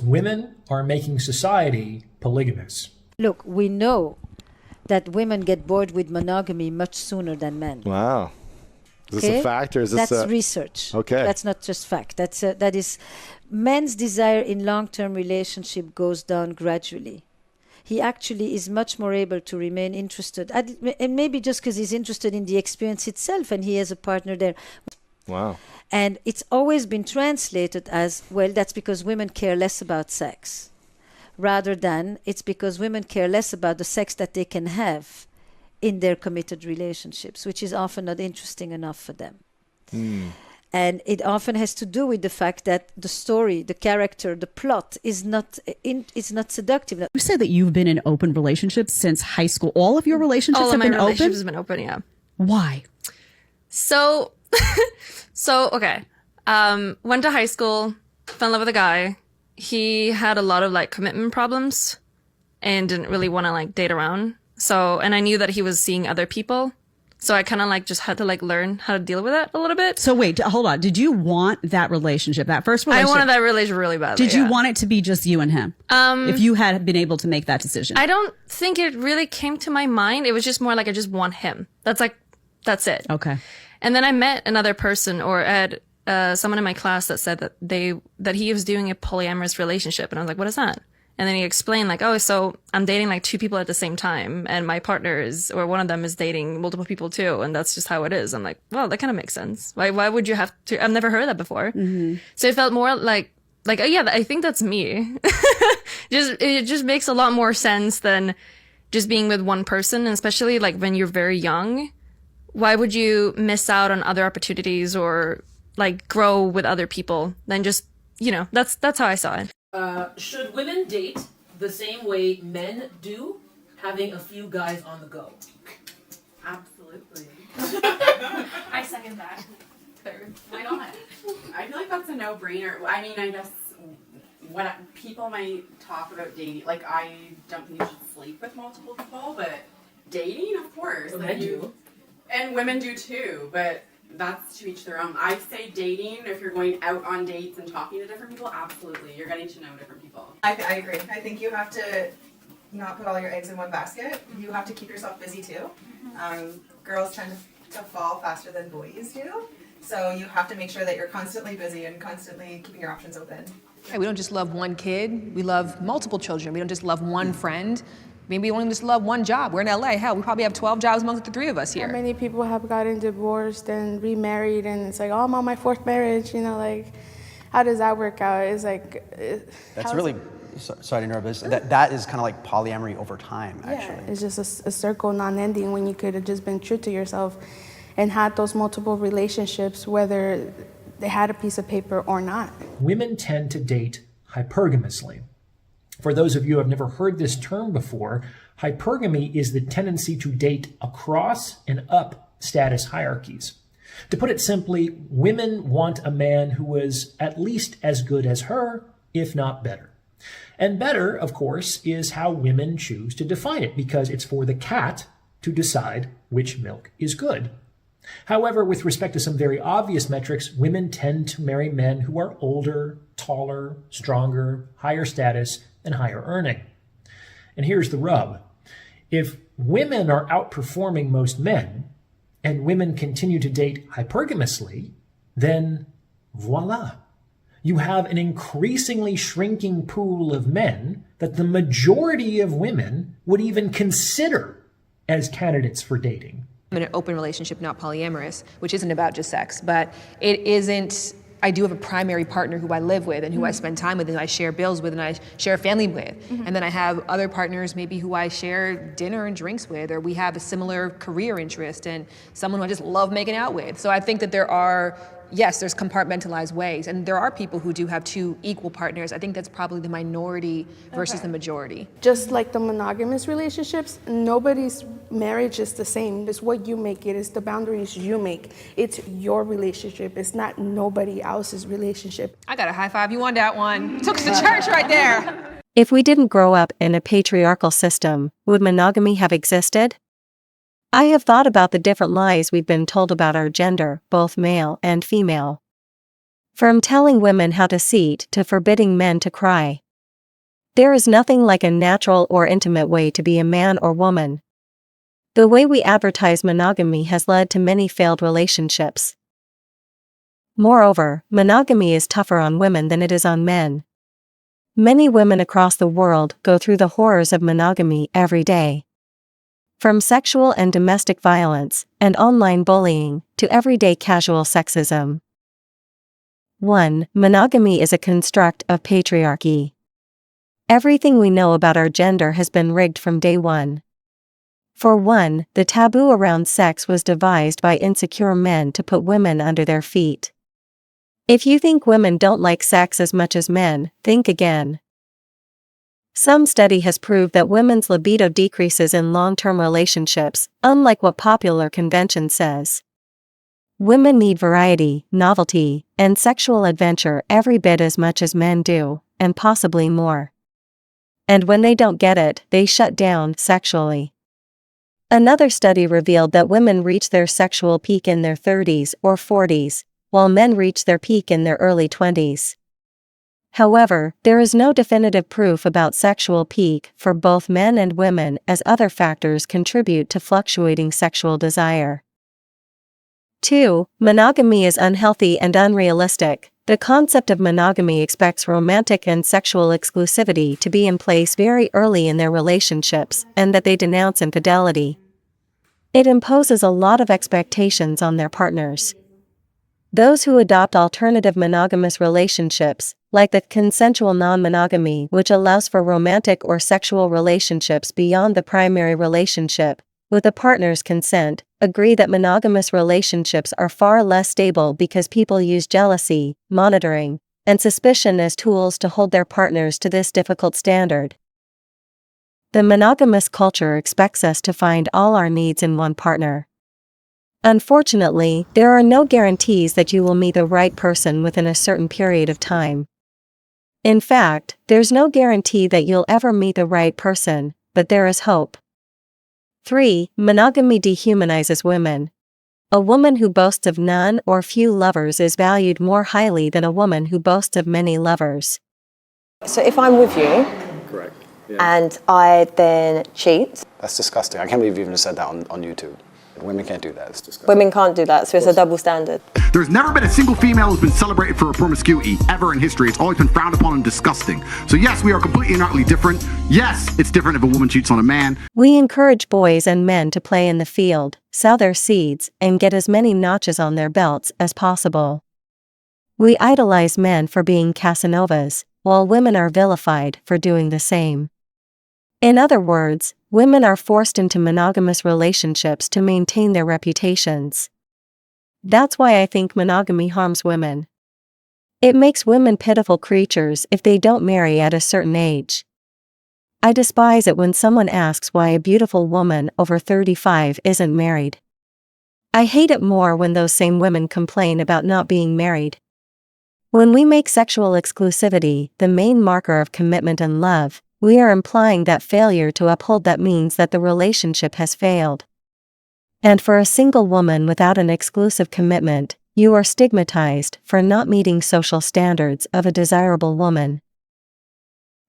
Women are making society polygamous. Look, we know that women get bored with monogamy much sooner than men. Wow. Is this a fact or is this That's research. Okay. That's not just fact. That is men's desire in long-term relationship goes down gradually. He actually is much more able to remain interested, and maybe just because he's interested in the experience itself and he has a partner there. Wow. And it's always been translated as, well, that's because women care less about sex, rather than it's because women care less about the sex that they can have in their committed relationships, which is often not interesting enough for them. And it often has to do with the fact that the story, the character, the plot is not seductive. You said that you've been in open relationships since high school. All of your relationships All have of my been relationships open? have been open, yeah. Why? So, okay. Went to high school, fell in love with a guy. He had a lot of like commitment problems and didn't really want to like date around. So, and I knew that he was seeing other people. So I kind of like just had to like learn how to deal with that a little bit. So wait, hold on. Did you want that relationship, that first relationship? I wanted that relationship really badly. Did you want it to be just you and him? If you had been able to make that decision? I don't think it really came to my mind. It was just more like, I just want him. That's it. Okay. And then I met another person, or had someone in my class that said that he was doing a polyamorous relationship. And I was like, what is that? And then he explained like, oh, so I'm dating like 2 people at the same time, and my partner is, or one of them is dating multiple people too, and that's just how it is. I'm like, well, that kind of makes sense. Why would you have to? I've never heard that before. So it felt more like, oh yeah, I think that's me. It just makes a lot more sense than just being with one person, and especially like when you're very young. Why would you miss out on other opportunities or like grow with other people than just, that's how I saw it. Should women date the same way men do, having a few guys on the go? Absolutely. I second that. Third. Why not? I feel like that's a no-brainer. I mean, I guess people might talk about dating, like I don't think you should sleep with multiple people, but dating, of course. Well, like men do. And women do too, but that's to each their own. I say dating, if you're going out on dates and talking to different people, absolutely. You're getting to know different people. I agree. I think you have to not put all your eggs in one basket. You have to keep yourself busy too. Girls tend to fall faster than boys do. So you have to make sure that you're constantly busy and constantly keeping your options open. We don't just love one kid, we love multiple children. We don't just love one friend. Maybe we only just love one job. We're in LA. Hell, we probably have 12 jobs amongst the 3 of us here. How many people have gotten divorced and remarried, and it's like, oh, I'm on my 4th marriage, like, how does that work out? It's like... That's really, sorry to interrupt, but that is kind of like polyamory over time, actually. Yeah, it's just a circle non-ending when you could have just been true to yourself and had those multiple relationships, whether they had a piece of paper or not. Women tend to date hypergamously. For those of you who have never heard this term before, hypergamy is the tendency to date across and up status hierarchies. To put it simply, women want a man who is at least as good as her, if not better. And better, of course, is how women choose to define it, because it's for the cat to decide which milk is good. However, with respect to some very obvious metrics, women tend to marry men who are older, taller, stronger, higher status, and higher earning. And here's the rub. If women are outperforming most men, and women continue to date hypergamously, then voila. You have an increasingly shrinking pool of men that the majority of women would even consider as candidates for dating. I'm in an open relationship, not polyamorous, which isn't about just sex, but it isn't. I do have a primary partner who I live with and who I spend time with and I share bills with and I share a family with. And then I have other partners maybe who I share dinner and drinks with, or we have a similar career interest and someone who I just love making out with. So I think that there's compartmentalized ways, and there are people who do have 2 equal partners. I think that's probably the minority versus the majority. Just like the monogamous relationships, nobody's marriage is the same. It's what you make it. It's the boundaries you make. It's your relationship. It's not nobody else's relationship. I got a high five you on that one. Took the church right there. If we didn't grow up in a patriarchal system, would monogamy have existed? I have thought about the different lies we've been told about our gender, both male and female. From telling women how to seat to forbidding men to cry. There is nothing like a natural or intimate way to be a man or woman. The way we advertise monogamy has led to many failed relationships. Moreover, monogamy is tougher on women than it is on men. Many women across the world go through the horrors of monogamy every day. From sexual and domestic violence, and online bullying, to everyday casual sexism. 1. Monogamy is a construct of patriarchy. Everything we know about our gender has been rigged from day one. For one, the taboo around sex was devised by insecure men to put women under their feet. If you think women don't like sex as much as men, think again. Some study has proved that women's libido decreases in long-term relationships, unlike what popular convention says. Women need variety, novelty, and sexual adventure every bit as much as men do, and possibly more. And when they don't get it, they shut down sexually. Another study revealed that women reach their sexual peak in their 30s or 40s, while men reach their peak in their early 20s. However, there is no definitive proof about sexual peak for both men and women, as other factors contribute to fluctuating sexual desire. 2. Monogamy is unhealthy and unrealistic. The concept of monogamy expects romantic and sexual exclusivity to be in place very early in their relationships, and that they denounce infidelity. It imposes a lot of expectations on their partners. Those who adopt alternative monogamous relationships, like the consensual non-monogamy, which allows for romantic or sexual relationships beyond the primary relationship, with a partner's consent, agree that monogamous relationships are far less stable because people use jealousy, monitoring, and suspicion as tools to hold their partners to this difficult standard. The monogamous culture expects us to find all our needs in one partner. Unfortunately, there are no guarantees that you will meet the right person within a certain period of time. In fact, there's no guarantee that you'll ever meet the right person, but there is hope. 3. Monogamy dehumanizes women. A woman who boasts of none or few lovers is valued more highly than a woman who boasts of many lovers. So if I'm with you, Correct. Yeah. and I then cheat, That's disgusting. I can't believe you even said that on YouTube. Women can't do that. It's disgusting. women can't do that, so it's a double standard. There's never been a single female who's been celebrated for her promiscuity ever in history. It's always been frowned upon and disgusting. So yes, we are completely and utterly different. Yes, it's different if a woman cheats on a man. We encourage boys and men to play in the field, sow their seeds, and get as many notches on their belts as possible. We idolize men for being Casanovas, while women are vilified for doing the same. In other words, women are forced into monogamous relationships to maintain their reputations. That's why I think monogamy harms women. It makes women pitiful creatures if they don't marry at a certain age. I despise it when someone asks why a beautiful woman over 35 isn't married. I hate it more when those same women complain about not being married. When we make sexual exclusivity the main marker of commitment and love, we are implying that failure to uphold that means that the relationship has failed. And for a single woman without an exclusive commitment, you are stigmatized for not meeting social standards of a desirable woman.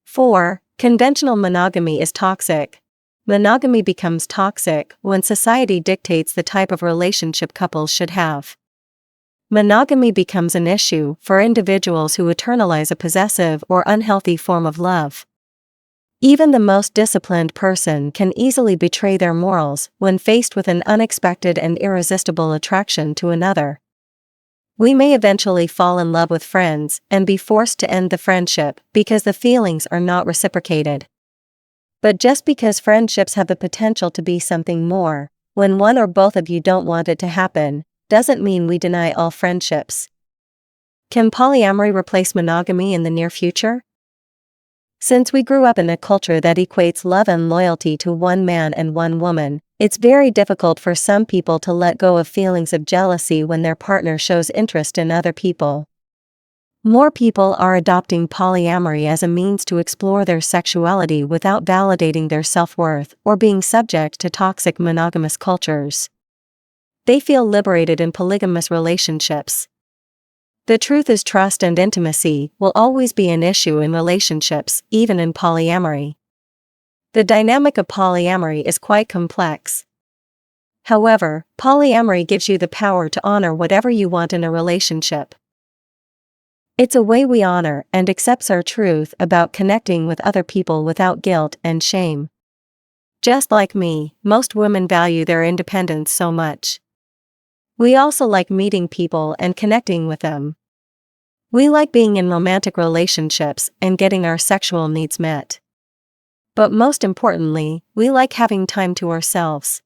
4. Conventional monogamy is toxic. Monogamy becomes toxic when society dictates the type of relationship couples should have. Monogamy becomes an issue for individuals who internalize a possessive or unhealthy form of love. Even the most disciplined person can easily betray their morals when faced with an unexpected and irresistible attraction to another. We may eventually fall in love with friends and be forced to end the friendship because the feelings are not reciprocated. But just because friendships have the potential to be something more, when one or both of you don't want it to happen, doesn't mean we deny all friendships. Can polyamory replace monogamy in the near future? Since we grew up in a culture that equates love and loyalty to one man and one woman, it's very difficult for some people to let go of feelings of jealousy when their partner shows interest in other people. More people are adopting polyamory as a means to explore their sexuality without validating their self-worth or being subject to toxic monogamous cultures. They feel liberated in polygamous relationships. The truth is, trust and intimacy will always be an issue in relationships, even in polyamory. The dynamic of polyamory is quite complex. However, polyamory gives you the power to honor whatever you want in a relationship. It's a way we honor and accepts our truth about connecting with other people without guilt and shame. Just like me, most women value their independence so much. We also like meeting people and connecting with them. We like being in romantic relationships and getting our sexual needs met. But most importantly, we like having time to ourselves.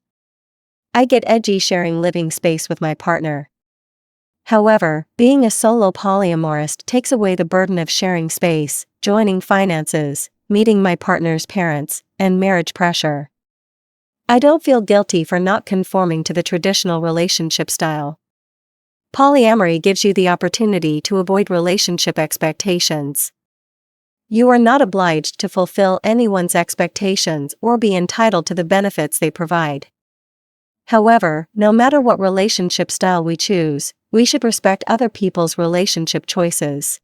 I get edgy sharing living space with my partner. However, being a solo polyamorist takes away the burden of sharing space, joining finances, meeting my partner's parents, and marriage pressure. I don't feel guilty for not conforming to the traditional relationship style. Polyamory gives you the opportunity to avoid relationship expectations. You are not obliged to fulfill anyone's expectations or be entitled to the benefits they provide. However, no matter what relationship style we choose, we should respect other people's relationship choices.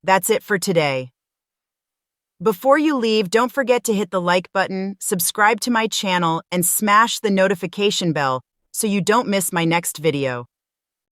That's it for today. Before you leave, don't forget to hit the like button, subscribe to my channel, and smash the notification bell so you don't miss my next video.